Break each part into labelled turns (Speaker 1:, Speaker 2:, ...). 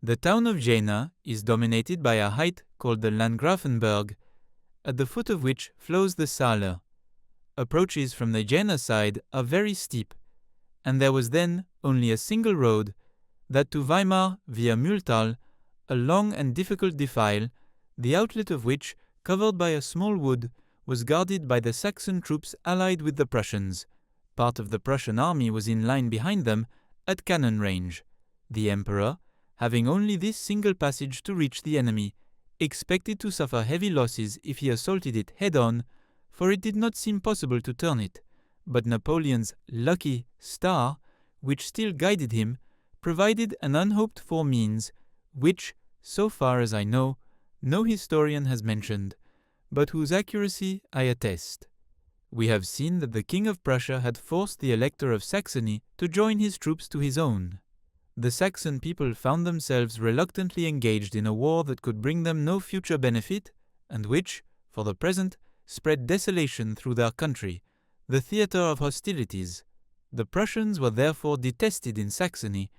Speaker 1: The town of Jena is dominated by a height called the Landgrafenberg, at the foot of which flows the Saale. Approaches from the Jena side are very steep, and there was then only a single road, that to Weimar via Mühltal, a long and difficult defile, the outlet of which, covered by a small wood, was guarded by the Saxon troops allied with the Prussians. Part of the Prussian army was in line behind them, at cannon range. The emperor, having only this single passage to reach the enemy, expected to suffer heavy losses if he assaulted it head-on, for it did not seem possible to turn it. But Napoleon's lucky star, which still guided him, provided an unhoped-for means, which, so far as I know, no historian has mentioned, but whose accuracy I attest. We have seen that the King of Prussia had forced the Elector of Saxony to join his troops to his own. The Saxon people found themselves reluctantly engaged in a war that could bring them no future benefit, and which, for the present, spread desolation through their country, the theatre of hostilities. The Prussians were therefore detested in Saxony,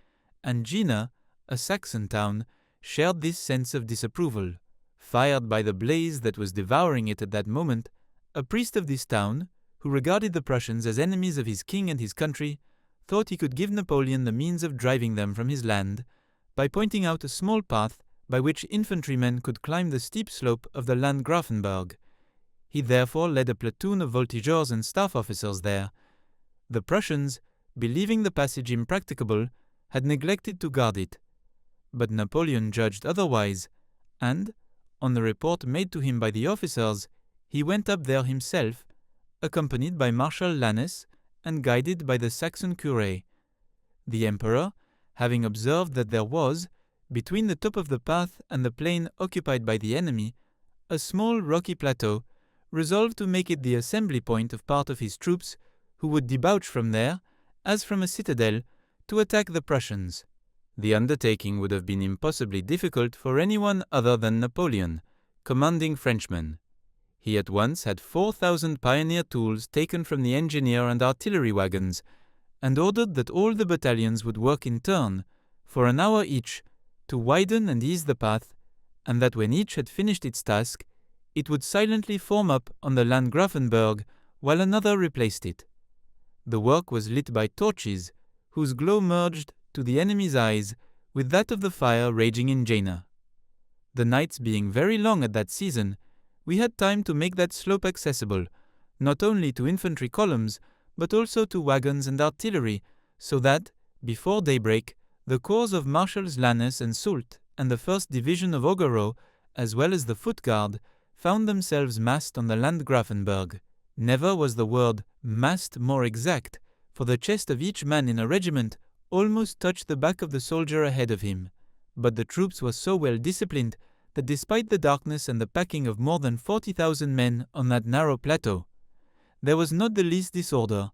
Speaker 1: and Jena, a Saxon town, shared this sense of disapproval. Fired by the blaze that was devouring it at that moment, a priest of this town, who regarded the Prussians as enemies of his king and his country, thought he could give Napoleon the means of driving them from his land by pointing out a small path by which infantrymen could climb the steep slope of the Landgrafenberg. He therefore led a platoon of voltigeurs and staff officers there. The Prussians, believing the passage impracticable, had neglected to guard it. But Napoleon judged otherwise, and, on the report made to him by the officers, he went up there himself, accompanied by Marshal Lannes and guided by the Saxon curé. The emperor, having observed that there was, between the top of the path and the plain occupied by the enemy, a small rocky plateau, resolved to make it the assembly point of part of his troops, who would debouch from there, as from a citadel, to attack the Prussians. The undertaking would have been impossibly difficult for anyone other than Napoleon, commanding Frenchmen. He at once had 4,000 pioneer tools taken from the engineer and artillery wagons, and ordered that all the battalions would work in turn, for an hour each, to widen and ease the path, and that when each had finished its task, it would silently form up on the Landgrafenberg while another replaced it. The work was lit by torches, whose glow merged, to the enemy's eyes, with that of the fire raging in Jena. The nights being very long at that season, we had time to make that slope accessible, not only to infantry columns, but also to wagons and artillery, so that, before daybreak, the corps of Marshals Lannes and Soult and the 1st Division of Augereau, as well as the foot guard, found themselves massed on the Landgrafenberg. Never was the word massed more exact, for the chest of each man in a regiment almost touched the back of the soldier ahead of him. But the troops were so well disciplined that despite the darkness and the packing of more than 40,000 men on that narrow plateau, there was not the least disorder,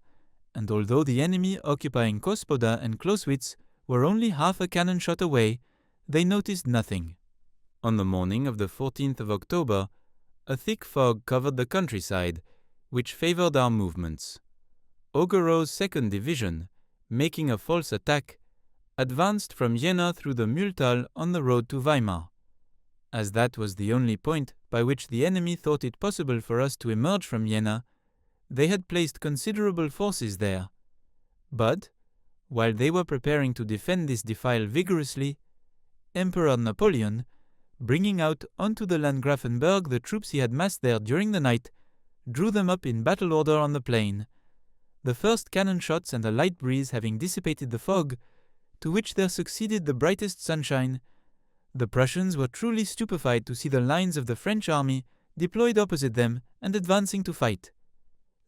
Speaker 1: and although the enemy occupying Kospoda and Clausewitz were only half a cannon shot away, they noticed nothing. On the morning of the 14th of October, a thick fog covered the countryside, which favored our movements. Augereau's 2nd Division, making a false attack, advanced from Jena through the Mühltal on the road to Weimar. As that was the only point by which the enemy thought it possible for us to emerge from Jena, they had placed considerable forces there. But, while they were preparing to defend this defile vigorously, Emperor Napoleon, bringing out onto the Landgrafenberg the troops he had massed there during the night, drew them up in battle order on the plain, the first cannon shots and a light breeze having dissipated the fog, to which there succeeded the brightest sunshine. The Prussians were truly stupefied to see the lines of the French army deployed opposite them and advancing to fight.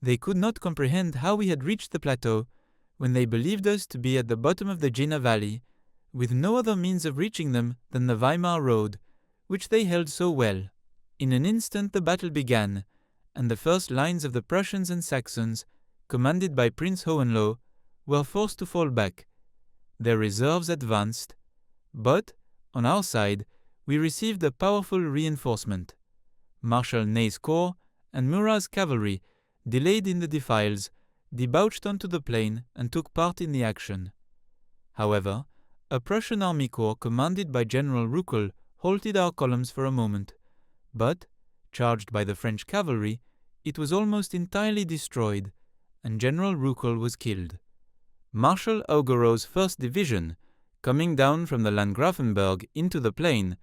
Speaker 1: They could not comprehend how we had reached the plateau, when they believed us to be at the bottom of the Jena valley, with no other means of reaching them than the Weimar road, which they held so well. In an instant the battle began, and the first lines of the Prussians and Saxons, commanded by Prince Hohenlohe, were forced to fall back. Their reserves advanced, but, on our side, we received a powerful reinforcement. Marshal Ney's corps and Murat's cavalry, delayed in the defiles, debouched onto the plain and took part in the action. However, A Prussian army corps commanded by General Ruckel halted our columns for a moment, but, charged by the French cavalry, it was almost entirely destroyed, and General Ruckel was killed. Marshal Augereau's 1st Division, coming down from the Landgrafenberg into the plain,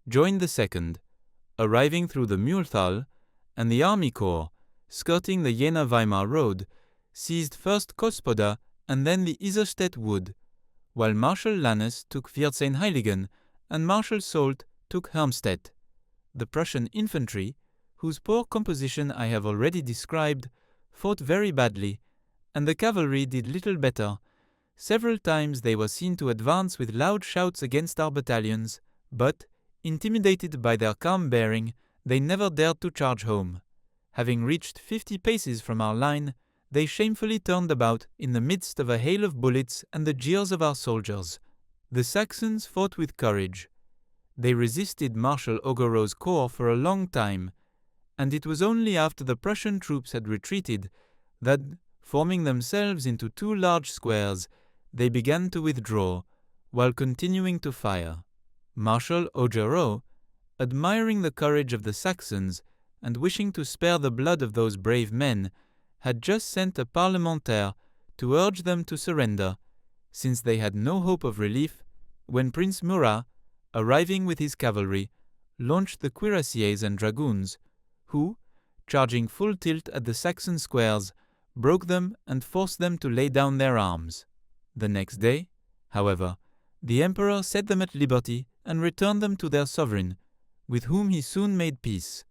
Speaker 1: joined the 2nd, arriving through the Mühltal, and the Army Corps, skirting the Jena-Weimar road, seized first Kospoda and then the Auerstädt wood, while Marshal Lannes took Vierzehnheiligen and Marshal Soult took Helmstedt. The Prussian infantry, whose poor composition I have already described, fought very badly, and the cavalry did little better. Several times they were seen to advance with loud shouts against our battalions, but, intimidated by their calm bearing, they never dared to charge home. Having reached 50 paces from our line, they shamefully turned about in the midst of a hail of bullets and the jeers of our soldiers. The Saxons fought with courage. They resisted Marshal Augereau's corps for a long time, and it was only after the Prussian troops had retreated that, forming themselves into 2 large squares, they began to withdraw, while continuing to fire. Marshal Augereau, admiring the courage of the Saxons and wishing to spare the blood of those brave men, had just sent a parlementaire to urge them to surrender, since they had no hope of relief, when Prince Murat, arriving with his cavalry, launched the cuirassiers and dragoons, who, charging full tilt at the Saxon squares, broke them and forced them to lay down their arms. The next day, however, the emperor set them at liberty and returned them to their sovereign, with whom he soon made peace.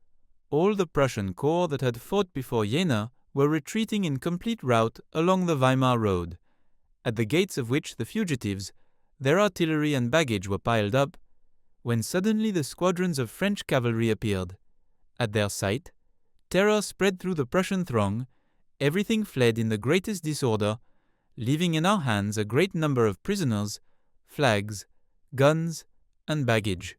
Speaker 1: All the Prussian corps that had fought before Jena were retreating in complete rout along the Weimar road, at the gates of which the fugitives, their artillery and baggage were piled up, when suddenly the squadrons of French cavalry appeared. At their sight, terror spread through the Prussian throng, everything fled in the greatest disorder, leaving in our hands a great number of prisoners, flags, guns, and baggage.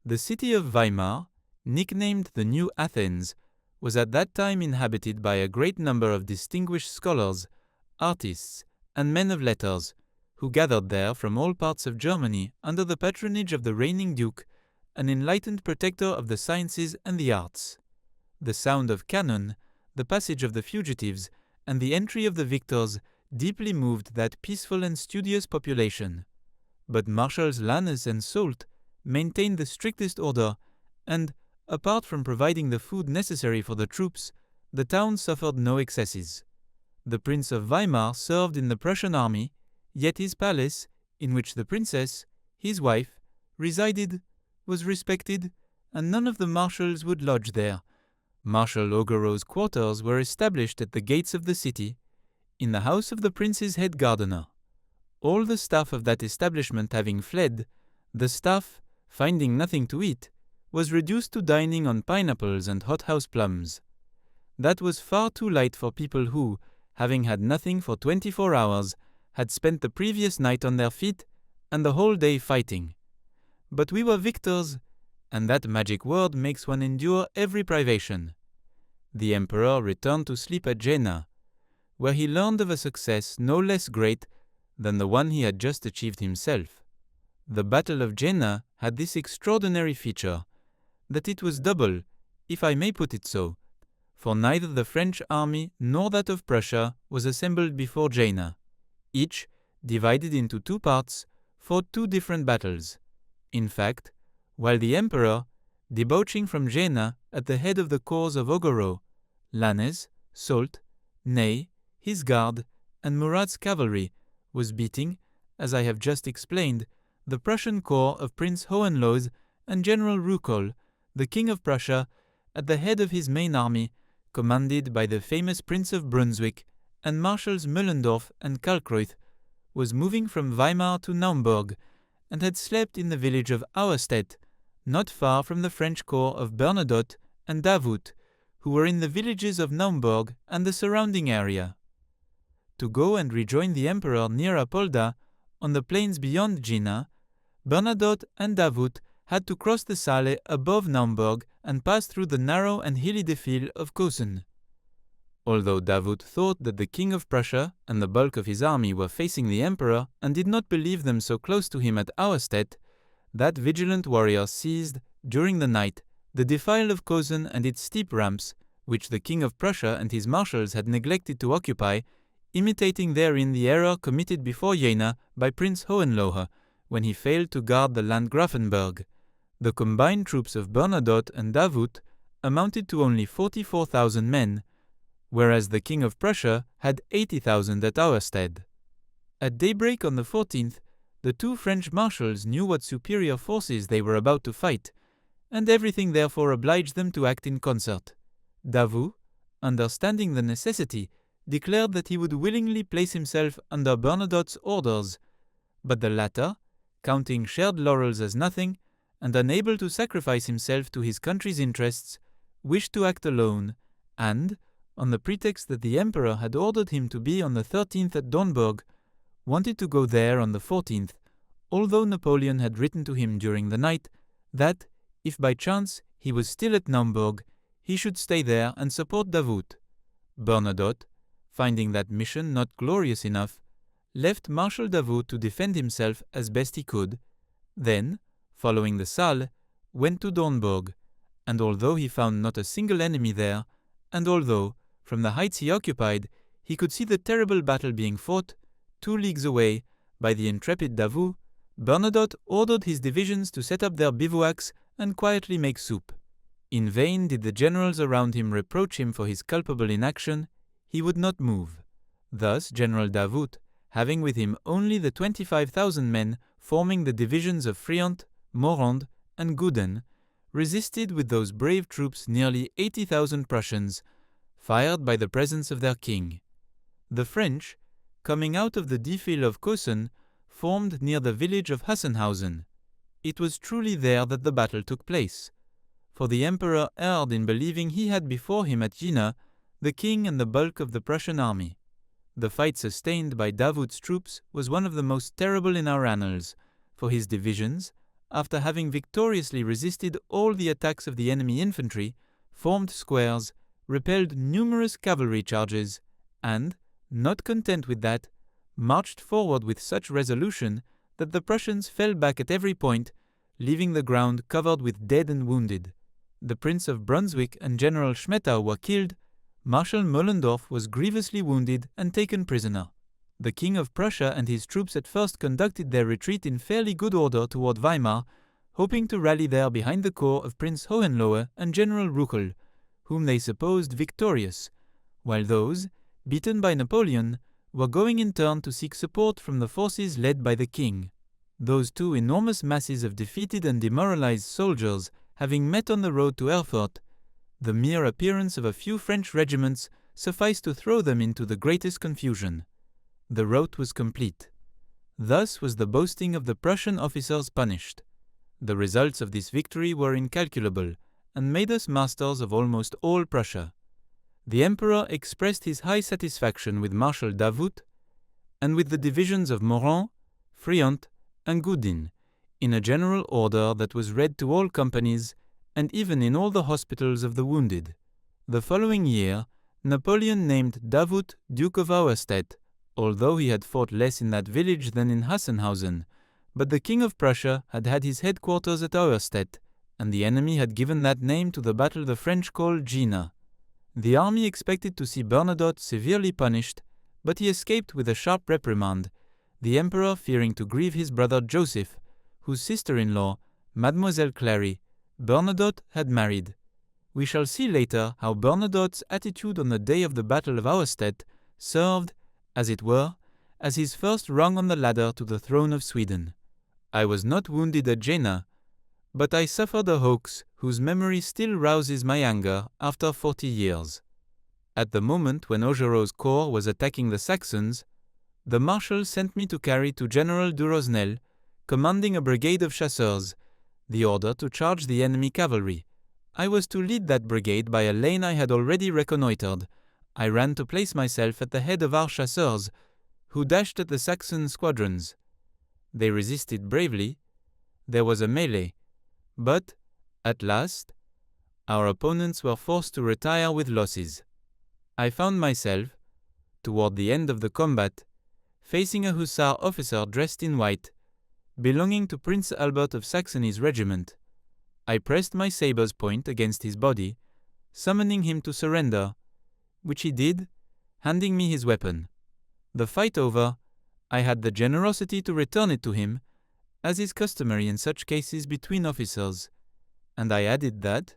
Speaker 1: The city of Weimar, nicknamed the New Athens, was at that time inhabited by a great number of distinguished scholars, artists, and men of letters, who gathered there from all parts of Germany under the patronage of the reigning duke, an enlightened protector of the sciences and the arts. The sound of cannon, the passage of the fugitives, and the entry of the victors deeply moved that peaceful and studious population. But Marshals Lannes and Soult maintained the strictest order, and, apart from providing the food necessary for the troops, the town suffered no excesses. The Prince of Weimar served in the Prussian army, yet his palace, in which the princess, his wife, resided, was respected, and none of the marshals would lodge there. Marshal Augereau's quarters were established at the gates of the city, in the house of the prince's head gardener. All the staff of that establishment having fled, the staff, finding nothing to eat, was reduced to dining on pineapples and hothouse plums. That was far too light for people who, having had nothing for 24 hours, had spent the previous night on their feet and the whole day fighting. But we were victors, and that magic word makes one endure every privation. The emperor returned to sleep at Jena, where he learned of a success no less great than the one he had just achieved himself. The Battle of Jena had this extraordinary feature, that it was double, if I may put it so, for neither the French army nor that of Prussia was assembled before Jena. Each, divided into 2 parts, fought 2 different battles. In fact, while the emperor, debouching from Jena at the head of the corps of Augereau, Lannes, Soult, Ney, his guard, and Murat's cavalry, was beating, as I have just explained, the Prussian corps of Prince Hohenlohe and General Ruckel, the King of Prussia, at the head of his main army, commanded by the famous Prince of Brunswick, and Marshals Möllendorf and Kalkreuth, was moving from Weimar to Naumburg, and had slept in the village of Auerstädt, not far from the French corps of Bernadotte and Davout, who were in the villages of Naumburg and the surrounding area. To go and rejoin the emperor near Apolda, on the plains beyond Jena, Bernadotte and Davout had to cross the Saale above Naumburg and pass through the narrow and hilly defile of Kosen. Although Davout thought that the King of Prussia and the bulk of his army were facing the emperor and did not believe them so close to him at Auerstädt, that vigilant warrior seized, during the night, the defile of Kösen and its steep ramps, which the King of Prussia and his marshals had neglected to occupy, imitating therein the error committed before Jena by Prince Hohenlohe, when he failed to guard the Landgrafenberg. The combined troops of Bernadotte and Davout amounted to only 44,000 men, whereas the King of Prussia had 80,000 at Auerstädt. At daybreak on the 14th, the two French marshals knew what superior forces they were about to fight, and everything therefore obliged them to act in concert. Davout, understanding the necessity, declared that he would willingly place himself under Bernadotte's orders, but the latter, counting shared laurels as nothing, and unable to sacrifice himself to his country's interests, wished to act alone, and, on the pretext that the emperor had ordered him to be on the 13th at Dornburg, wanted to go there on the 14th, although Napoleon had written to him during the night that, if by chance he was still at Naumburg, he should stay there and support Davout. Bernadotte, finding that mission not glorious enough, left Marshal Davout to defend himself as best he could, then, following the Saale, went to Dornburg, and although he found not a single enemy there, and although, from the heights he occupied, he could see the terrible battle being fought, 2 leagues away, by the intrepid Davout, Bernadotte ordered his divisions to set up their bivouacs and quietly make soup. In vain did the generals around him reproach him for his culpable inaction. He would not move. Thus General Davout, having with him only the 25,000 men forming the divisions of Friant, Morand, and Guden, resisted with those brave troops nearly 80,000 Prussians, fired by the presence of their king. The French, coming out of the defile of Kösen, formed near the village of Hassenhausen. It was truly there that the battle took place, for the emperor erred in believing he had before him at Jena the king and the bulk of the Prussian army. The fight sustained by Davout's troops was one of the most terrible in our annals, for his divisions, after having victoriously resisted all the attacks of the enemy infantry, formed squares, repelled numerous cavalry charges, and, not content with that, marched forward with such resolution that the Prussians fell back at every point, leaving the ground covered with dead and wounded. The Prince of Brunswick and General Schmettau were killed. Marshal Moellendorff was grievously wounded and taken prisoner. The King of Prussia and his troops at first conducted their retreat in fairly good order toward Weimar, hoping to rally there behind the corps of Prince Hohenlohe and General Ruchel, whom they supposed victorious, while those, beaten by Napoleon, were going in turn to seek support from the forces led by the king. Those two enormous masses of defeated and demoralized soldiers, having met on the road to Erfurt, the mere appearance of a few French regiments sufficed to throw them into the greatest confusion. The rout was complete. Thus was the boasting of the Prussian officers punished. The results of this victory were incalculable, and made us masters of almost all Prussia. The emperor expressed his high satisfaction with Marshal Davout, and with the divisions of Morand, Friant, and Gudin, in a general order that was read to all companies, and even in all the hospitals of the wounded. The following year, Napoleon named Davout Duke of Auerstädt, although he had fought less in that village than in Hassenhausen, but the King of Prussia had had his headquarters at Auerstädt, and the enemy had given that name to the battle the French call Jena. The army expected to see Bernadotte severely punished, but he escaped with a sharp reprimand, the emperor fearing to grieve his brother Joseph, whose sister-in-law, Mademoiselle Clary, Bernadotte had married. We shall see later how Bernadotte's attitude on the day of the Battle of Auerstädt served, as it were, as his first rung on the ladder to the throne of Sweden. I was not wounded at Jena, but I suffered a hoax whose memory still rouses my anger after 40 years. At the moment when Augereau's corps was attacking the Saxons, the marshal sent me to carry to General Durosnel, commanding a brigade of chasseurs, the order to charge the enemy cavalry. I was to lead that brigade by a lane I had already reconnoitred. I ran to place myself at the head of our chasseurs, who dashed at the Saxon squadrons. They resisted bravely. There was a melee, but, at last, our opponents were forced to retire with losses. I found myself, toward the end of the combat, facing a hussar officer dressed in white, belonging to Prince Albert of Saxony's regiment. I pressed my saber's point against his body, summoning him to surrender, which he did, handing me his weapon. The fight over, I had the generosity to return it to him, as is customary in such cases between officers, and I added that,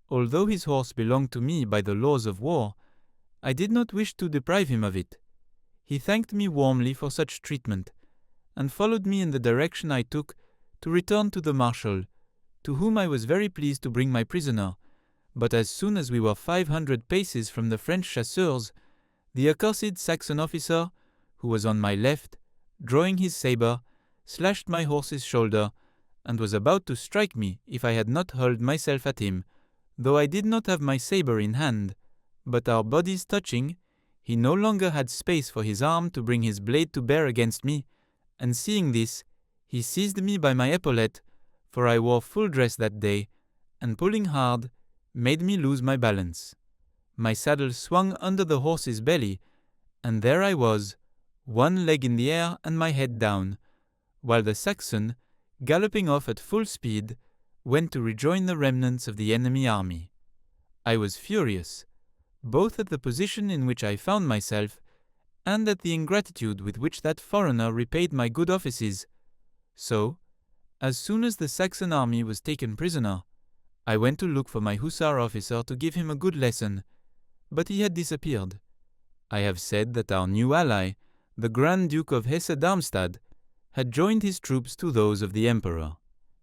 Speaker 1: although his horse belonged to me by the laws of war, I did not wish to deprive him of it. He thanked me warmly for such treatment, and followed me in the direction I took to return to the marshal, to whom I was very pleased to bring my prisoner. But as soon as we were 500 paces from the French chasseurs, the accursed Saxon officer, who was on my left, drawing his saber, slashed my horse's shoulder, and was about to strike me if I had not hurled myself at him, though I did not have my saber in hand. But our bodies touching, he no longer had space for his arm to bring his blade to bear against me, and seeing this, he seized me by my epaulette, for I wore full dress that day, and pulling hard, made me lose my balance. My saddle swung under the horse's belly, and there I was, one leg in the air and my head down, while the Saxon, galloping off at full speed, went to rejoin the remnants of the enemy army. I was furious, both at the position in which I found myself, and at the ingratitude with which that foreigner repaid my good offices. So, as soon as the Saxon army was taken prisoner, I went to look for my hussar officer to give him a good lesson, but he had disappeared. I have said that our new ally, the Grand Duke of Hesse-Darmstadt, had joined his troops to those of the Emperor.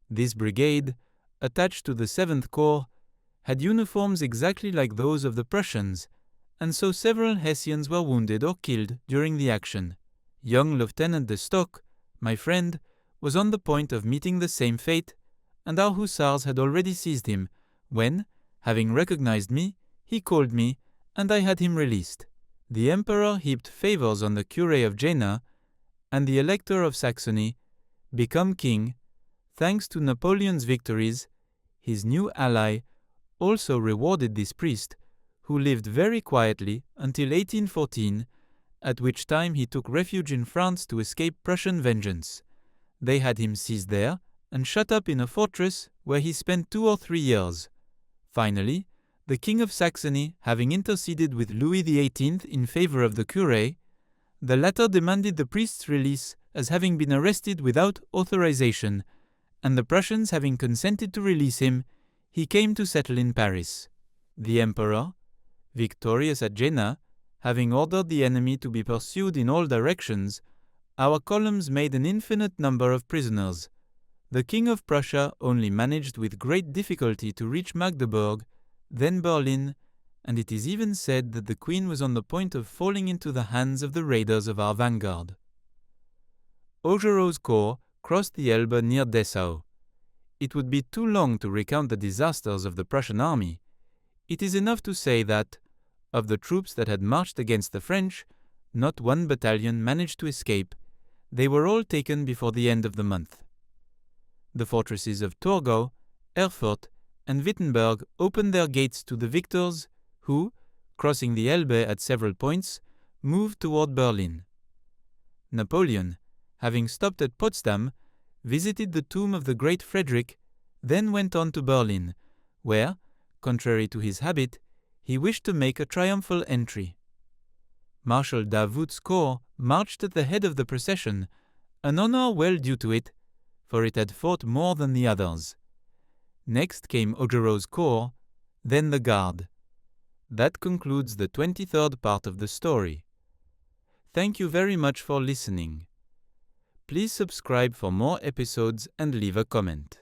Speaker 1: This brigade, attached to the 7th Corps, had uniforms exactly like those of the Prussians, and so several Hessians were wounded or killed during the action. Young Lieutenant de Stock, my friend, was on the point of meeting the same fate, and our hussars had already seized him, when, having recognized me, he called me, and I had him released. The Emperor heaped favors on the Curé of Jena, and the Elector of Saxony, become king, thanks to Napoleon's victories. His new ally also rewarded this priest, who lived very quietly until 1814, at which time he took refuge in France to escape Prussian vengeance. They had him seized there and shut up in a fortress where he spent 2 or 3 years. Finally, the King of Saxony, having interceded with Louis XVIII in favor of the curé, the latter demanded the priest's release as having been arrested without authorization, and the Prussians having consented to release him, he came to settle in Paris. The Emperor, victorious at Jena, having ordered the enemy to be pursued in all directions, our columns made an infinite number of prisoners. The King of Prussia only managed with great difficulty to reach Magdeburg, then Berlin, and it is even said that the Queen was on the point of falling into the hands of the raiders of our vanguard. Augereau's corps crossed the Elbe near Dessau. It would be too long to recount the disasters of the Prussian army. It is enough to say that, of the troops that had marched against the French, not one battalion managed to escape. They were all taken before the end of the month. The fortresses of Torgau, Erfurt, and Wittenberg opened their gates to the victors, who, crossing the Elbe at several points, moved toward Berlin. Napoleon, having stopped at Potsdam, visited the tomb of the great Frederick, then went on to Berlin, where, contrary to his habit, he wished to make a triumphal entry. Marshal Davout's corps marched at the head of the procession, an honor well due to it, for it had fought more than the others. Next came Augereau's corps, then the Guard. That concludes the 23rd part of the story. Thank you very much for listening. Please subscribe for more episodes and leave a comment.